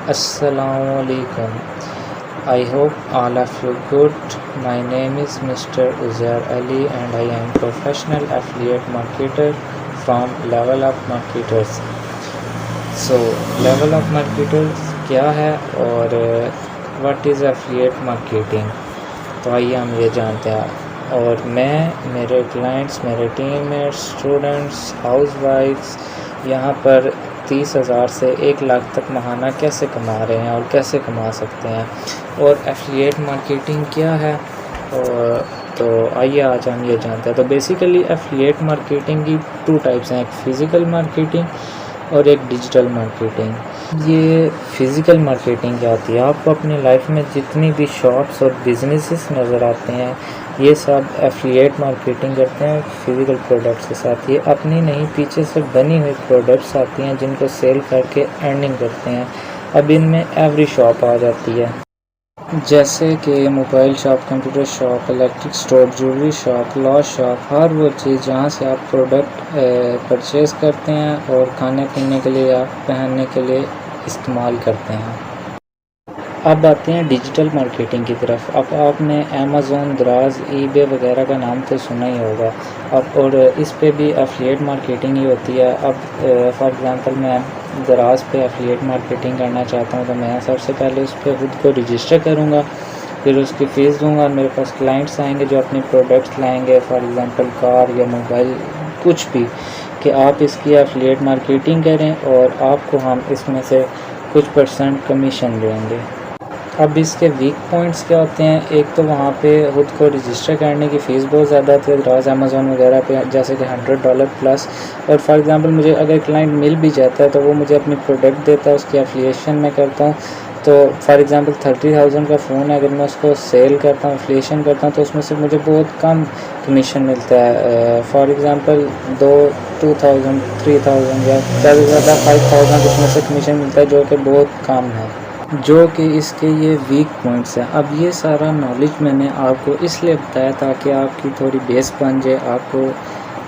Assalamualaikum. I hope all of you good. My name is Mr. Uzair Ali and I am professional affiliate marketer from Level Up Marketers. So Level Up Marketers क्या है और what is affiliate marketing? तो आइए हम ये जानते हैं। और मैं, मेरे क्लाइंट्स, मेरे टीममेट्स, स्टूडेंट्स, हाउसवाइफ्स यहाँ पर 30,000 से 1 लाख तक महाना कैसे कमा रहे हैं और कैसे कमा सकते हैं और एफिलिएट मार्केटिंग क्या है। और तो आइए आज हम ये जानते हैं। तो बेसिकली एफिलिएट मार्केटिंग की 2 टाइप्स हैं, एक फ़िज़िकल मार्केटिंग और एक डिजिटल मार्केटिंग। ये फ़िज़िकल मार्केटिंग क्या होती है? आपको अपनी लाइफ में जितनी भी शॉप्स और बिजनेसेस नज़र आते हैं ये सब एफिलिएट मार्केटिंग करते हैं फ़िज़िकल प्रोडक्ट्स के साथ। ये अपनी नहीं, पीछे से बनी हुई प्रोडक्ट्स आती हैं जिनको सेल करके अर्निंग करते हैं। अब इनमें एवरी शॉप आ जाती है, जैसे कि mobile shop, computer shop, electric store, jewellery shop, law shop, हर वो चीज़ जहाँ से आप प्रोडक्ट परचेज़ करते हैं और खाने पीने के लिए या पहनने के लिए इस्तेमाल करते हैं। अब आते हैं डिजिटल मार्केटिंग की तरफ। अब आपने अमेज़ॉन, दराज, ईबे वगैरह का नाम तो सुना ही होगा। अब और इस पे भी एफिलिएट मार्केटिंग ही होती है। अब फॉर एग्ज़ाम्पल मैं दराज पे एफिलिएट मार्केटिंग करना चाहता हूँ तो मैं सबसे पहले उस पर खुद को रजिस्टर करूँगा, फिर उसकी फ़ीस दूँगा और मेरे पास क्लाइंट्स आएंगे जो अपने प्रोडक्ट्स लाएंगे, फॉर एग्ज़ाम्पल कार या मोबाइल, कुछ भी, कि आप इसकी एफिलिएट मार्केटिंग करें और आपको हम इसमें से कुछ % कमीशन देंगे। अब इसके वीक पॉइंट्स क्या होते हैं? एक तो वहाँ पे खुद को रजिस्टर करने की फ़ीस बहुत ज़्यादा होती है दराज, अमेज़ॉन वगैरह पे, जैसे कि $100 प्लस। और फॉर एग्ज़ाम्पल मुझे अगर क्लाइंट मिल भी जाता है तो वो मुझे अपनी प्रोडक्ट देता है, उसकी एफिलिएशन मैं करता हूँ। तो फॉर एग्ज़ाम्पल 30,000 का फ़ोन है, अगर मैं उसको सेल करता हूँ, एफिलिएशन करता हूँ तो उसमें से मुझे बहुत कम कमीशन मिलता है। फॉर एग्ज़ाम्पल 2,000, 3,000 या ज़्यादा से ज़्यादा 5,000 उसमें से कमीशन मिलता है, जो कि बहुत कम है, जो कि इसके ये वीक पॉइंट्स हैं। अब ये सारा नॉलेज मैंने आपको इसलिए बताया ताकि आपकी थोड़ी बेस बन जाए, आपको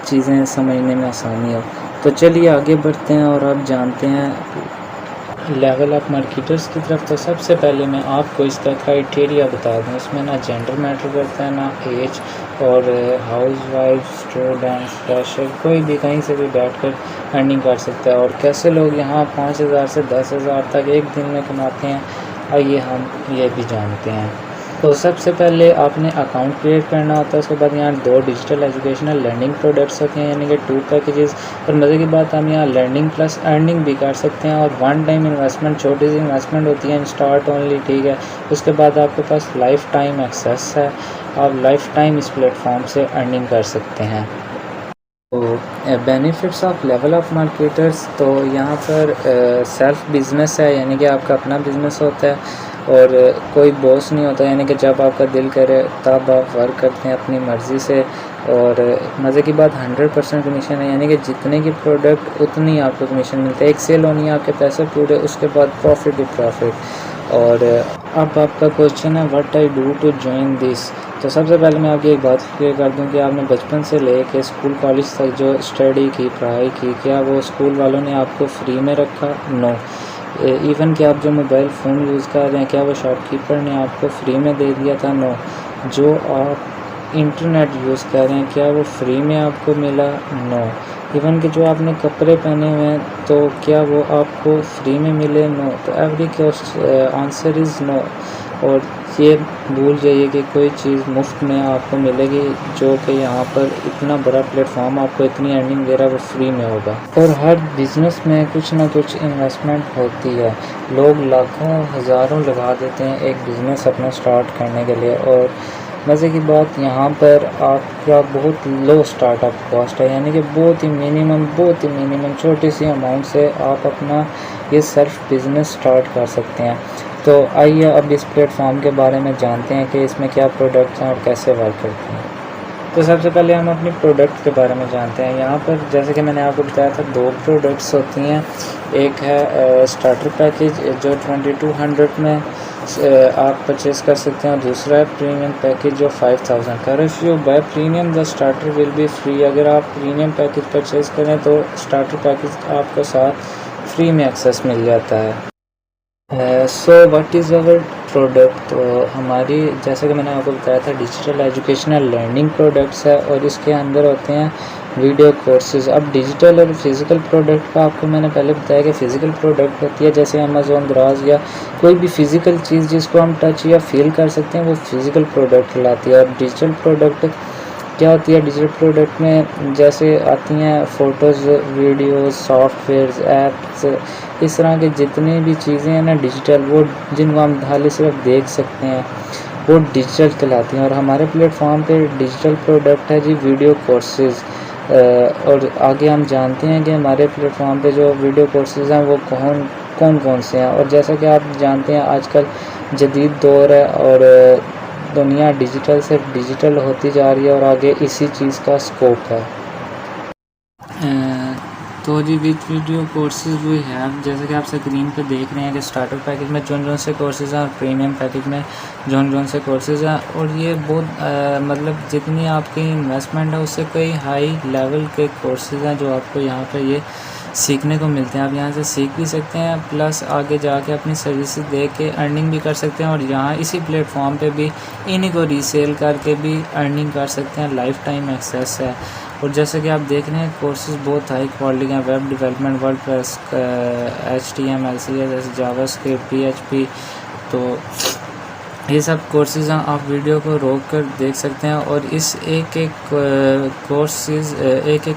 चीज़ें समझने में आसानी हो। तो चलिए आगे बढ़ते हैं और अब जानते हैं लेवल अप मार्केटर्स की तरफ। तो सबसे पहले मैं आपको इसका क्राइटेरिया बता दूं। इसमें ना जेंडर मैटर करता है, ना एज, और हाउस वाइफ, स्टूडेंट्स, फ्रेशर, कोई भी कहीं से भी बैठकर अर्निंग कर सकता है। और कैसे लोग यहाँ 5,000 से 10,000 तक एक दिन में कमाते हैं, आइए हम ये भी जानते हैं। तो सबसे पहले आपने अकाउंट क्रिएट करना होता है। उसके बाद यहाँ 2 डिजिटल एजुकेशनल लर्निंग प्रोडक्ट्स होते हैं, यानी कि 2 पैकेजेस। और मज़े की बात, हम यहाँ लर्निंग प्लस अर्निंग भी कर सकते हैं। और 1 टाइम इन्वेस्टमेंट, छोटी सी इन्वेस्टमेंट होती है, स्टार्ट ओनली, ठीक है। उसके बाद आपके पास लाइफ टाइम एक्सेस है, आप लाइफ टाइम इस प्लेटफॉर्म से अर्निंग कर सकते हैं। तो benefits of level of marketers, तो यहाँ पर सेल्फ बिज़नेस है, यानी कि आपका अपना बिज़नेस होता है और कोई बॉस नहीं होता, यानी कि जब आपका दिल करे तब आप वर्क करते हैं अपनी मर्ज़ी से। और मज़े की बात 100% कमीशन है, यानी कि जितने की प्रोडक्ट उतनी आपको कमीशन मिलता है। एक सेल होनी है, आपके पैसे पूरे, उसके बाद प्रॉफिट ही प्रॉफिट। और अब आपका क्वेश्चन है what I do to join this. तो सबसे पहले मैं आपकी एक बात क्लियर कर दूं कि आपने बचपन से लेके स्कूल कॉलेज तक जो स्टडी की, पढ़ाई की, क्या वो स्कूल वालों ने आपको फ्री में रखा? नो। इवन कि आप जो मोबाइल फ़ोन यूज़ कर रहे हैं, क्या वो शॉपकीपर ने आपको फ्री में दे दिया था? नो। जो आप इंटरनेट यूज़ कर रहे हैं, क्या वो फ्री में आपको मिला? नो। इवन कि जो आपने कपड़े पहने हुए हैं तो क्या वो आपको फ्री में मिले? नो। तो एवरी आंसर इज़ नो। और ये भूल जाइए कि कोई चीज़ मुफ्त में आपको मिलेगी, जो कि यहाँ पर इतना बड़ा प्लेटफॉर्म आपको इतनी अर्निंग दे रहा है, वो फ्री में होगा। और हर बिज़नेस में कुछ ना कुछ इन्वेस्टमेंट होती है। लोग लाखों हज़ारों लगा देते हैं एक बिज़नेस अपना स्टार्ट करने के लिए। और मज़े की बात, यहाँ पर आपका बहुत लो स्टार्टअप कॉस्ट है, यानी कि बहुत ही मिनिमम छोटी सी अमाउंट से आप अपना ये सेल्फ बिज़नेस स्टार्ट कर सकते हैं। तो आइए अब इस प्लेटफॉर्म के बारे में जानते हैं कि इसमें क्या प्रोडक्ट्स हैं और कैसे वर्क करते हैं। तो सबसे पहले हम अपनी प्रोडक्ट के बारे में जानते हैं। यहाँ पर जैसे कि मैंने आपको बताया था 2 प्रोडक्ट्स होती हैं। एक है स्टार्टर पैकेज जो 2200 में आप परचेज़ कर सकते हैं, और दूसरा है प्रीमियम पैकेज जो 5000 का। If you buy premium the starter will be free. अगर आप प्रीमियम पैकेज परचेज़ करें तो स्टार्टर पैकेज आपको साथ फ्री में एक्सेस मिल जाता है। So what is our product. तो हमारी, जैसे कि मैंने आपको बताया था, डिजिटल एजुकेशनल लर्निंग प्रोडक्ट्स है और इसके अंदर होते हैं वीडियो कोर्सेज। अब डिजिटल और फिज़िकल प्रोडक्ट का आपको मैंने पहले बताया कि फ़िज़िकल प्रोडक्ट होती है जैसे अमेज़ॉन दराज या कोई भी फ़िज़िकल चीज़ जिसको हम टच या फील कर सकते हैं, वो फ़िज़िकल प्रोडक्ट लाती है। और डिजिटल प्रोडक्ट क्या होती है, डिजिटल प्रोडक्ट में जैसे आती हैं फ़ोटोज़, वीडियोज़, सॉफ्टवेयर्स, ऐप्स, इस तरह के जितनी भी चीज़ें हैं ना डिजिटल, वो जिनको हम खाली सिर्फ देख सकते हैं, वो डिजिटल कहलाती हैं। और हमारे प्लेटफॉर्म पे डिजिटल प्रोडक्ट है जी वीडियो कोर्सेज़। और आगे हम जानते हैं कि हमारे प्लेटफॉर्म पे जो वीडियो कोर्सेज़ हैं वो कौन कौन से हैं। और जैसा कि आप जानते हैं आजकल जदीद दौर है और दुनिया डिजिटल से डिजिटल होती जा रही है और आगे इसी चीज़ का स्कोप है। तो जी with video courses we have, जैसे कि आप स्क्रीन पे देख रहे हैं कि स्टार्टर पैकेज में जोन से कोर्सेज़ हैं और प्रीमियम पैकेज में जोन से कोर्सेज़ हैं। और ये बहुत मतलब जितनी आपकी इन्वेस्टमेंट है उससे कई हाई लेवल के कोर्सेज़ हैं जो आपको यहाँ पे ये सीखने को मिलते हैं। आप यहाँ से सीख भी सकते हैं, प्लस आगे जाके अपनी सर्विसेज दे के अर्निंग भी कर सकते हैं। और यहाँ इसी प्लेटफॉर्म पे भी इन्हीं को रीसेल करके भी अर्निंग कर सकते हैं। लाइफ टाइम एक्सेस है। और जैसे कि आप देख रहे हैं कोर्सेज बहुत हाई क्वालिटी के हैं। Web development, WordPress, HTML, CSS, JavaScript, PHP, तो ये सब कोर्सेज़ हैं। आप वीडियो को रोक कर देख सकते हैं। और इस एक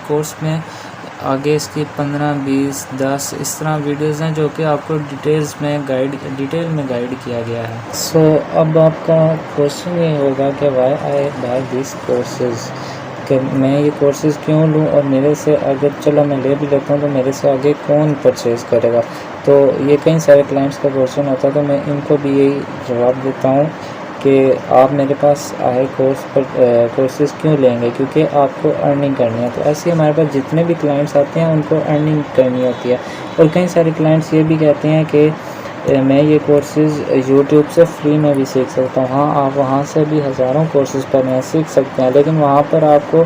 कोर्स में आगे इसकी 15, 20, 10 इस तरह वीडियोज़ हैं जो कि आपको डिटेल में गाइड किया गया है। सो अब आपका क्वेश्चन ये होगा कि why I buy this courses, कि मैं ये कोर्सेज़ क्यों लूँ और मेरे से अगर चलो मैं ले भी लेता हूँ तो मेरे से आगे कौन परचेज़ करेगा। तो ये कई सारे क्लाइंट्स का क्वेश्चन होता है, तो मैं इनको भी यही जवाब देता हूँ कि आप मेरे पास आए कोर्सेज़ क्यों लेंगे, क्योंकि आपको अर्निंग करनी है। तो ऐसे ही हमारे पास जितने भी क्लाइंट्स आते हैं उनको अर्निंग करनी होती है। और कई सारे क्लाइंट्स ये भी कहते हैं कि मैं ये कोर्सेज़ यूट्यूब से फ्री में भी सीख सकता हूँ। हाँ, आप वहाँ से भी हज़ारों कोर्सेज़ पर हैं सीख सकते हैं, लेकिन वहाँ पर आपको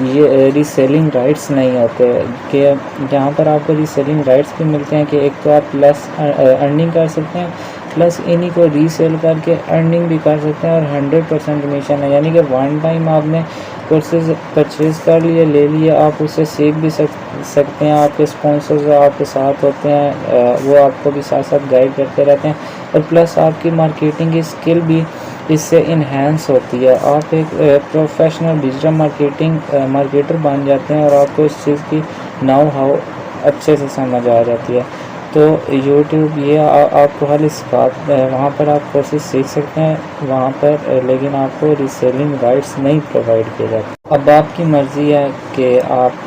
ये रीसेलिंग राइट्स नहीं होते। कि जहाँ पर आपको रीसेलिंग राइट्स भी मिलते हैं कि एक तो आप प्लस अर्निंग कर सकते हैं, प्लस इन्हीं को रीसेल करके अर्निंग भी कर सकते हैं। और 100% कमीशन है, यानी कि वन टाइम आपने कोर्सेज परचेज़ कर लिए, ले लिए, आप उससे सीख भी सकते हैं। आपके स्पॉन्सर्स आपके साथ होते हैं, वो आपको भी साथ साथ गाइड करते रहते हैं। और प्लस आपकी मार्केटिंग की स्किल भी इससे इन्हेंस होती है। आप एक प्रोफेशनल डिजिटल मार्केटर बन जाते हैं और आपको इस चीज़ की नाउ हाउ अच्छे से समझ आ जाती है। तो यूट्यूब ये आपको खाली वहाँ पर आप कोर्सेज सीख सकते हैं वहाँ पर, लेकिन आपको रीसेलिंग राइट्स नहीं प्रोवाइड किए जाते। अब आपकी मर्ज़ी है कि आप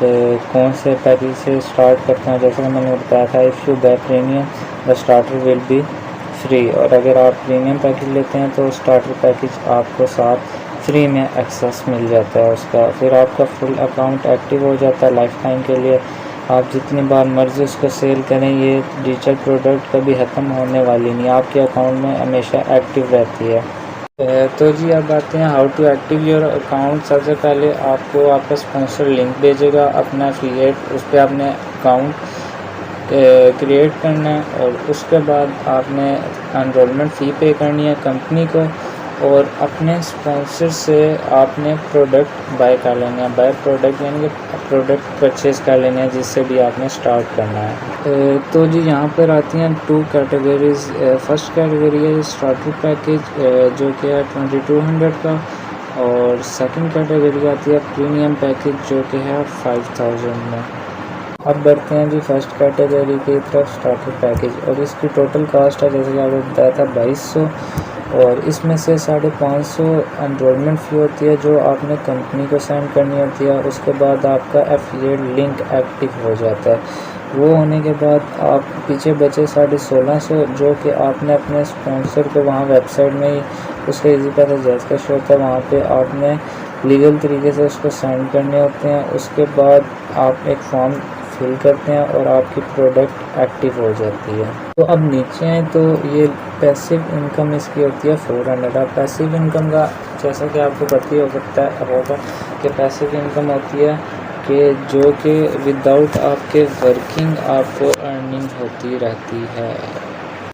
कौन से पैकेज से स्टार्ट करते हैं। जैसे कि मैंने बताया था, if you buy premium the starter will be free. और अगर आप प्रीमियम पैकेज लेते हैं तो स्टार्टर पैकेज आपको साथ फ्री में एक्सेस मिल जाता है उसका। फिर आपका फुल अकाउंट एक्टिव हो जाता है लाइफ टाइम के लिए। आप जितनी बार मर्ज़ी उसको सेल करें, ये डिजिटल प्रोडक्ट कभी ख़त्म होने वाली नहीं, आपके अकाउंट में हमेशा एक्टिव रहती है। तो जी अब आते हैं how to active your account. सबसे पहले आपको आपका स्पॉन्सर लिंक भेजेगा अपना एफिलिएट, उस पर आपने अकाउंट क्रिएट करना है। और उसके बाद आपने एनरोलमेंट फ़ी पे करनी है कंपनी को, और अपने स्पॉन्सर से आपने प्रोडक्ट बाय कर लेना है। बाय प्रोडक्ट यानी कि प्रोडक्ट परचेज़ कर लेना है जिससे भी आपने स्टार्ट करना है। तो जी यहाँ पर आती हैं 2 कैटेगरीज़। फर्स्ट कैटेगरी है स्टार्टर पैकेज जो कि है 2200 का, और सेकंड कैटेगरी आती है प्रीमियम पैकेज जो कि है 5000 में। अब बढ़ते हैं जी फर्स्ट कैटेगरी की तरफ, स्टार्टर पैकेज। और इसकी टोटल कास्ट है, जैसे कि आपको बताया था, 2200। और इसमें से 550 एनरोलमेंट फ़ी होती है जो आपने कंपनी को सेंड करनी होती है। उसके बाद आपका एफिलिएट लिंक एक्टिव हो जाता है। वो होने के बाद आप पीछे बचे 1650 जो कि आपने अपने स्पॉन्सर को वहाँ वेबसाइट में ही उसका इजी पैसा जैस का शो होता है, वहाँ पे आपने लीगल तरीके से उसको सेंड करने होते हैं। उसके बाद आप एक फॉर्म फिल करते हैं और आपकी प्रोडक्ट एक्टिव हो जाती है। तो अब नीचे हैं तो ये पैसिव इनकम इसकी होती है 400। अब पैसिव इनकम का जैसा कि आपको पता ही होगा कि पैसिव इनकम होती है कि जो कि विदाउट आपके वर्किंग आपको अर्निंग होती रहती है।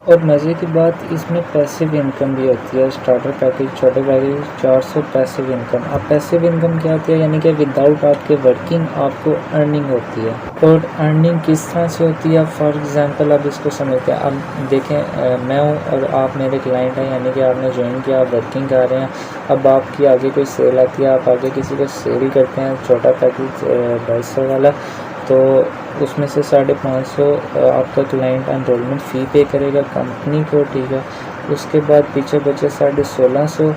और मज़े की बात इसमें पैसिव इनकम भी होती है। स्टार्टर पैकेज, छोटे पैकेज 400 पैसिव इनकम। अब पैसिव इनकम क्या होती है, यानी कि विदाउट आपके वर्किंग आपको अर्निंग होती है। और अर्निंग किस तरह से होती है, फॉर एग्जांपल अब इसको समझते हैं। अब देखें, मैं हूँ और आप मेरे क्लाइंट हैं, यानी कि आपने ज्वाइन किया, आप वर्किंग कर रहे हैं। अब आपकी आगे कोई सेल आती है, आप आगे किसी को सेल करते हैं छोटा पैकेज 250 वाला, तो उसमें से 550 आपका क्लाइंट एनरोलमेंट फ़ी पे करेगा कंपनी को, ठीक है। उसके बाद पीछे बचे 1650,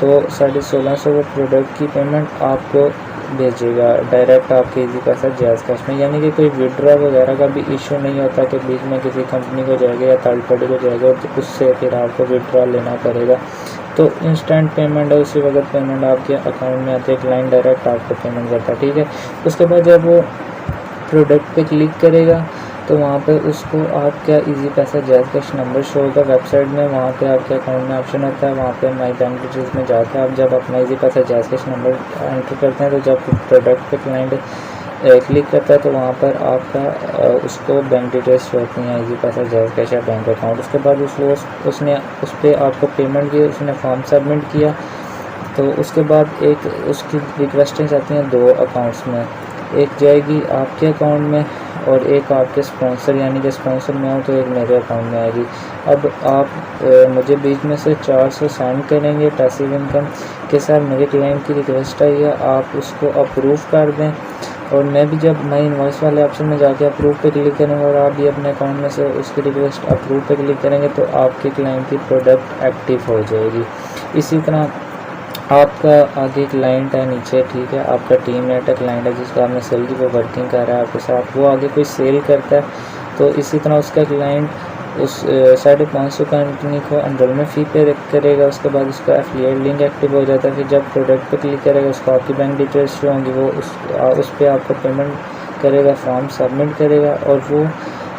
तो 1650 वो प्रोडक्ट की पेमेंट आपको भेजेगा डायरेक्ट आपके इजी पैसा जैज़ कैश में। यानी कि कोई विड्रॉ वगैरह का भी इशू नहीं होता कि बीच में किसी कंपनी को जाएगा या थर्ड पार्टी को जाएगा तो उससे फिर आपको विड्रॉ लेना पड़ेगा। तो इंस्टेंट पेमेंट है, उसी वक्त पेमेंट आपके अकाउंट में आती है, क्लाइंट डायरेक्ट आपको पेमेंट करता है, ठीक है। उसके बाद जब वो प्रोडक्ट पे क्लिक करेगा तो वहाँ पे उसको आपका इजी पैसा जैज़ कैश नंबर शो होगा वेबसाइट में। वहाँ पे आपके अकाउंट में ऑप्शन होता है, वहाँ पे माई बैंक डिटेल्स में जाकर आप जब अपना इजी पैसा जैज़ कैश नंबर एंटर करते हैं, तो जब प्रोडक्ट पे क्लाइंट क्लिक करता है तो वहाँ पर आपका उसको बैंक डिटेल्स शो होती हैं, इजी पैसा जैज़ कैश या बैंक अकाउंट। उसके बाद उसने उस पर आपको पेमेंट की, उसने फॉर्म सबमिट किया, तो उसके बाद एक उसकी रिक्वेस्टें जाती हैं 2 अकाउंट्स में, एक जाएगी आपके अकाउंट में और एक आपके स्पॉन्सर, यानी कि स्पॉन्सर में हो तो एक मेरे अकाउंट में आएगी। अब आप मुझे बीच में से 400 सेंड करेंगे पैसिव इनकम के साथ, मेरे क्लाइंट की रिक्वेस्ट आई है, आप उसको अप्रूव कर दें। और मैं भी जब मैं इनवॉइस वाले ऑप्शन में जाके अप्रूव पे क्लिक करूँगा और आप भी अपने अकाउंट में से उसकी रिक्वेस्ट अप्रूव पे क्लिक करेंगे तो आपके क्लाइंट की प्रोडक्ट एक्टिव हो जाएगी। इसी तरह आपका आगे क्लाइंट है नीचे, ठीक है, आपका टीममेट है, क्लाइंट है जिसको आपने सेल की, वो वर्किंग कर रहा है आपके साथ, वो आगे कोई सेल करता है तो इसी तरह उसका क्लाइंट उस 550 कंपनी को एनरोलमेंट फ़ी पे करेगा। उसके बाद उसका एफिलिएट लिंक एक्टिव हो जाता है, फिर जब प्रोडक्ट पे क्लिक करेगा उसको आपकी बैंक डिटेल्स शो होंगी, वो उस पर आपको पेमेंट करेगा, फॉर्म सबमिट करेगा और वो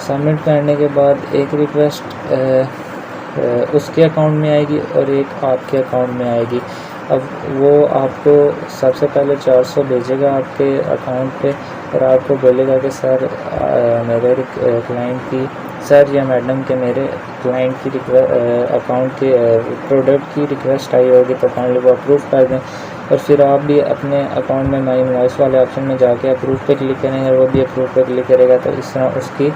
सबमिट करने के बाद एक रिक्वेस्ट उसके अकाउंट में आएगी और एक आपके अकाउंट में आएगी। अब वो आपको सबसे पहले 400 भेजेगा आपके अकाउंट पे और आपको बोलेगा कि सर मेरे क्लाइंट की, सर या मैडम के मेरे क्लाइंट की अकाउंट के प्रोडक्ट की रिक्वेस्ट आई होगी तो काइंडली वो अप्रूव कर दें। और फिर आप भी अपने अकाउंट में माई इनवॉइस वाले ऑप्शन में जाके अप्रूव पे क्लिक करेंगे और वो भी अप्रूव पे क्लिक करेगा तो इस तरह उसकी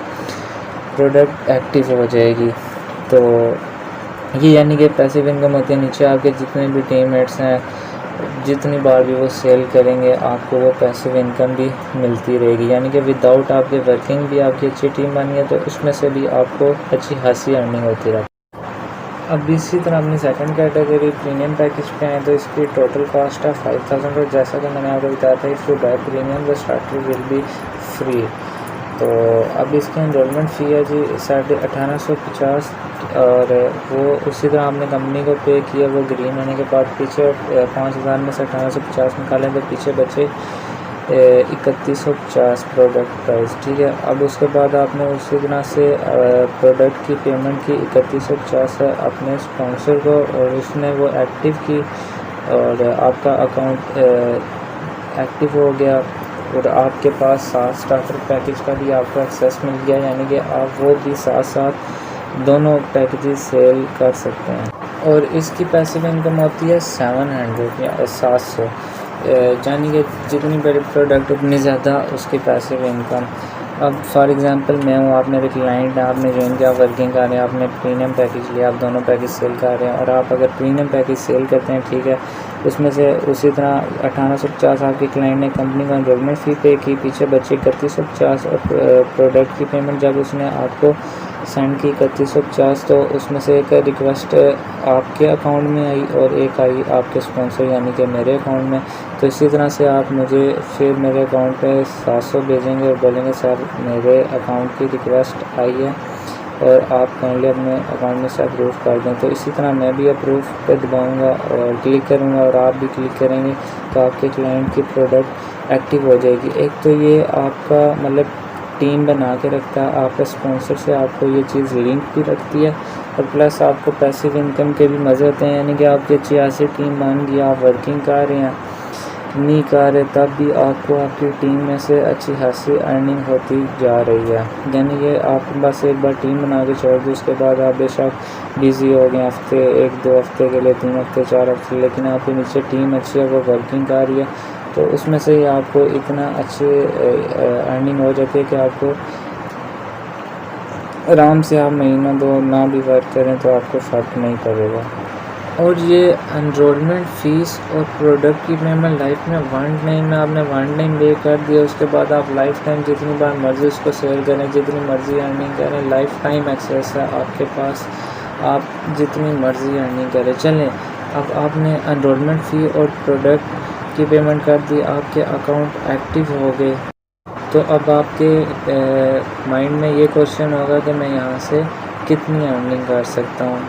प्रोडक्ट एक्टिव हो जाएगी। तो ये यानी कि पैसिव इनकम होती है। नीचे आपके जितने भी टीममेट्स हैं, जितनी बार भी वो सेल करेंगे आपको वो पैसिव इनकम भी मिलती रहेगी, यानी कि विदाउट आपके वर्किंग भी आपकी अच्छी टीम बनी है तो उसमें से भी आपको अच्छी खासी अर्निंग होती रहती है। अब इसी तरह अपनी सेकंड कैटेगरी प्रीमियम पैकेज पे आए तो इसकी टोटल कॉस्ट है 5000 और जैसा कि मैंने आपको बताया था if you buy premium the starter will be free. तो अब इसकी एनरोलमेंट फ़ी है जी 1850 और वो उसी तरह आपने कंपनी को पे किया, वो ग्रीन होने के बाद पीछे 5000 में से 1850 निकालें तो पीछे बचे 3150 प्रोडक्ट प्राइस, ठीक है। अब उसके बाद आपने उसी तरह से प्रोडक्ट की पेमेंट की 3150 है अपने स्पॉन्सर को और उसने वो एक्टिव की और आपका अकाउंट एक्टिव हो गया और आपके पास 7 स्टार्टर पैकेज का भी आपको एक्सेस मिल गया, यानी कि आप वो भी साथ साथ दोनों पैकेजेस सेल कर सकते हैं। और इसकी पैसिव इनकम होती है 700 या 700, यानी कि जितनी बड़ी प्रोडक्ट उतनी ज़्यादा उसकी पैसिव इनकम। अब फॉर एग्जांपल मैं हूँ, आप मेरे क्लाइंट हैं, आपने ज्वाइन किया, वर्किंग कर रहे हैं, आपने प्रीमियम पैकेज लिया, आप दोनों पैकेज सेल कर रहे हैं और आप अगर प्रीमियम पैकेज सेल करते हैं, ठीक है, उसमें से उसी तरह 1850 आपके क्लाइंट ने कंपनी को एनरोलमेंट फ़ी पे की, पीछे बचे 3150 और प्रोडक्ट की पेमेंट जब उसने आपको सेंड की 3150 तो उसमें से एक रिक्वेस्ट आपके अकाउंट में आई और एक आई आपके स्पॉन्सर यानी कि मेरे अकाउंट में। तो इसी तरह से आप मुझे फिर मेरे अकाउंट पे 700 भेजेंगे और बोलेंगे सर मेरे अकाउंट की रिक्वेस्ट आई है और आप काइंडली अपने अकाउंट में से अप्रूव कर दें। तो इसी तरह मैं भी अप्रूव पे दबाऊँगा और क्लिक करूँगा और आप भी क्लिक करेंगे तो आपके क्लाइंट की प्रोडक्ट एक्टिव हो जाएगी। एक तो ये आपका मतलब टीम बना के रखता है, आपके स्पॉन्सर से आपको ये चीज़ लिंक भी रखती है और प्लस आपको पैसिव इनकम के भी मज़े होते हैं, यानी कि आपकी अच्छी ऐसी टीम बन गई, आप वर्किंग कर रहे हैं नहीं कर रहे तब भी आपको आपकी टीम में से अच्छी खासी अर्निंग होती जा रही है। यानी ये आप बस एक बार टीम बना के छोड़ दो, उसके बाद आप बेशक बिज़ी हो गए हफ्ते 1-2 हफ्ते के लिए, 3 हफ्ते 4 हफ्ते, लेकिन आपके नीचे टीम अच्छी है, वो वर्किंग कर रही है, तो उसमें से ही आपको इतना अच्छे अर्निंग हो जाती है कि आपको आराम से आप महीना 2 ना भी वर्क करें तो आपको फ़र्क नहीं पड़ेगा। और ये एनरोलमेंट फ़ीस और प्रोडक्ट की पेमेंट लाइफ में वन टाइम में आपने वन टाइम पे कर दिया, उसके बाद आप लाइफ टाइम जितनी बार मर्ज़ी उसको सेल करें, जितनी मर्ज़ी अर्निंग करें, लाइफ टाइम एक्सेस है आपके पास, आप जितनी मर्ज़ी अर्निंग करें। चलें, अब आपने एनरोलमेंट फ़ी और प्रोडक्ट की पेमेंट कर दी, आपके अकाउंट एक्टिव हो गए, तो अब आपके माइंड में ये क्वेश्चन होगा कि मैं यहाँ से कितनी अर्निंग कर सकता हूँ।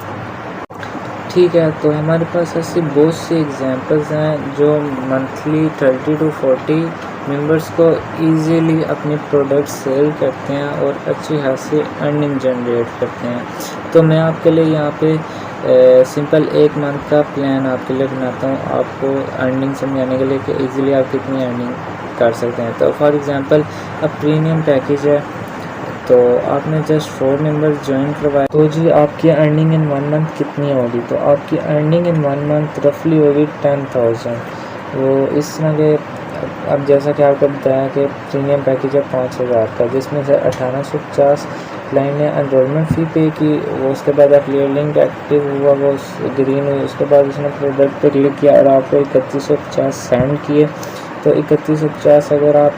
ठीक है, तो हमारे पास ऐसी बहुत सी एग्जांपल्स हैं जो मंथली 30 to 40 मेंबर्स को इजीली अपनी प्रोडक्ट सेल करते हैं और अच्छी खासी अर्निंग जनरेट करते हैं। तो मैं आपके लिए यहाँ पे सिंपल 1 मंथ का प्लान आपके लिए बनाता हूँ, आपको अर्निंग समझाने के लिए कि इजीली आप कितनी अर्निंग कर सकते हैं। तो फॉर एग्जांपल अब प्रीमियम पैकेज है, तो आपने जस्ट 4 मेंबर्स ज्वाइन करवाए, तो जी आपकी अर्निंग इन 1 मंथ कितनी होगी? तो आपकी अर्निंग इन 1 मंथ रफली होगी 10,000। वो इस तरह के, अब जैसा कि आपको बताया कि प्रीमियम पैकेज है 5,000 का, जिसमें से 1850 क्लाइंट ने एनरोलमेंट फ़ी पे की, वो उसके बाद एफिलिएट लिंक एक्टिव हुआ, वो ग्रीन हुई, उसके बाद उसने प्रोडक्ट पे क्लिक किया और आपको 3150 सेंड किए। तो 3150 अगर आप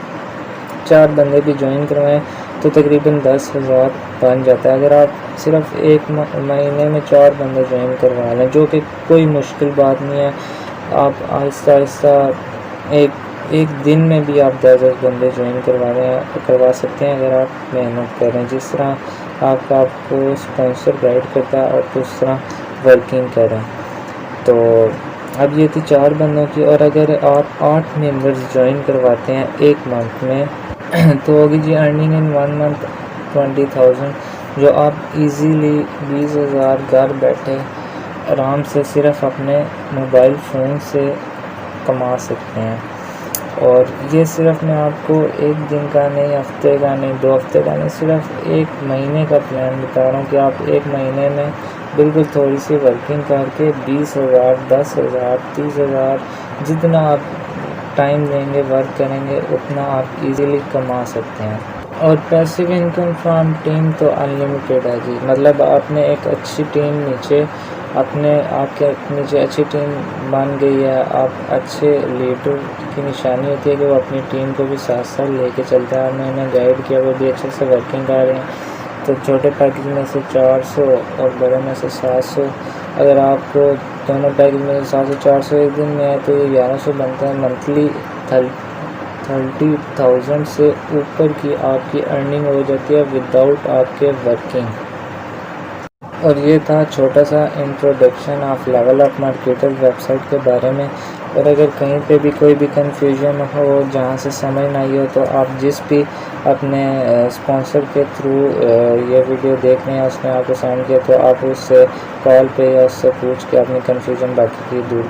4 बंदे भी ज्वाइन करवाएं तो तकरीबन 10,000 बन जाता है। अगर आप सिर्फ 1 महीने में 4 बंदे ज्वाइन करवा लें, जो कि कोई मुश्किल बात नहीं है, आप आहिस्ता आहिस्ता एक दिन में भी आप 10 बंदे ज्वाइन करवा सकते हैं अगर आप मेहनत करें। जिस तरह आपको स्पॉन्सर गाइड करता है और उस तरह वर्किंग करें। तो अब ये थी 4 बंदों की, और अगर आप 8 मेंबर्स ज्वाइन करवाते हैं 1 मंथ में तो होगी जी अर्निंग इन 1 मंथ 20,000, जो आप इजीली 20,000 घर बैठे आराम से सिर्फ अपने मोबाइल फ़ोन से कमा सकते हैं। और ये सिर्फ मैं आपको 1 दिन का नहीं, हफ्ते का नहीं, 2 हफ्ते का नहीं, सिर्फ 1 महीने का प्लान बता रहा हूँ कि आप 1 महीने में बिल्कुल थोड़ी सी वर्किंग करके 20,000, 10,000, 30,000, जितना आप टाइम देंगे, वर्क करेंगे, उतना आप इजीली कमा सकते हैं। और पैसिव इनकम फ्रॉम टीम तो अनलिमिटेड है जी। मतलब आपने एक अच्छी टीम नीचे आपके नीचे अच्छी टीम बन गई है, आप अच्छे लीडर की निशानी होती है कि वो अपनी टीम को भी साथ साथ लेके चलते हैं। आपने उन्हें गाइड किया, वो भी अच्छे से वर्किंग कर रहे हैं। तो छोटे पैकेज में से 400 और बड़े में से 700, अगर आपको दोनों पैकेज में से 700-400 एक दिन में है तो ये 1100 बनता है। मंथली 30,000 से ऊपर की आपकी अर्निंग हो जाती है विदाउट आपके वर्किंग। और ये था छोटा सा introduction of level up marketer website के बारे में। और अगर कहीं पे भी कोई भी कन्फ्यूजन हो, जहाँ से समझ ना आई हो, तो आप जिस भी अपने स्पॉन्सर के थ्रू ये वीडियो देख रहे हैं उसने आपको सेंड किया, तो आप उससे कॉल पे या उससे पूछ के अपनी कन्फ्यूजन बाकी की दूर कर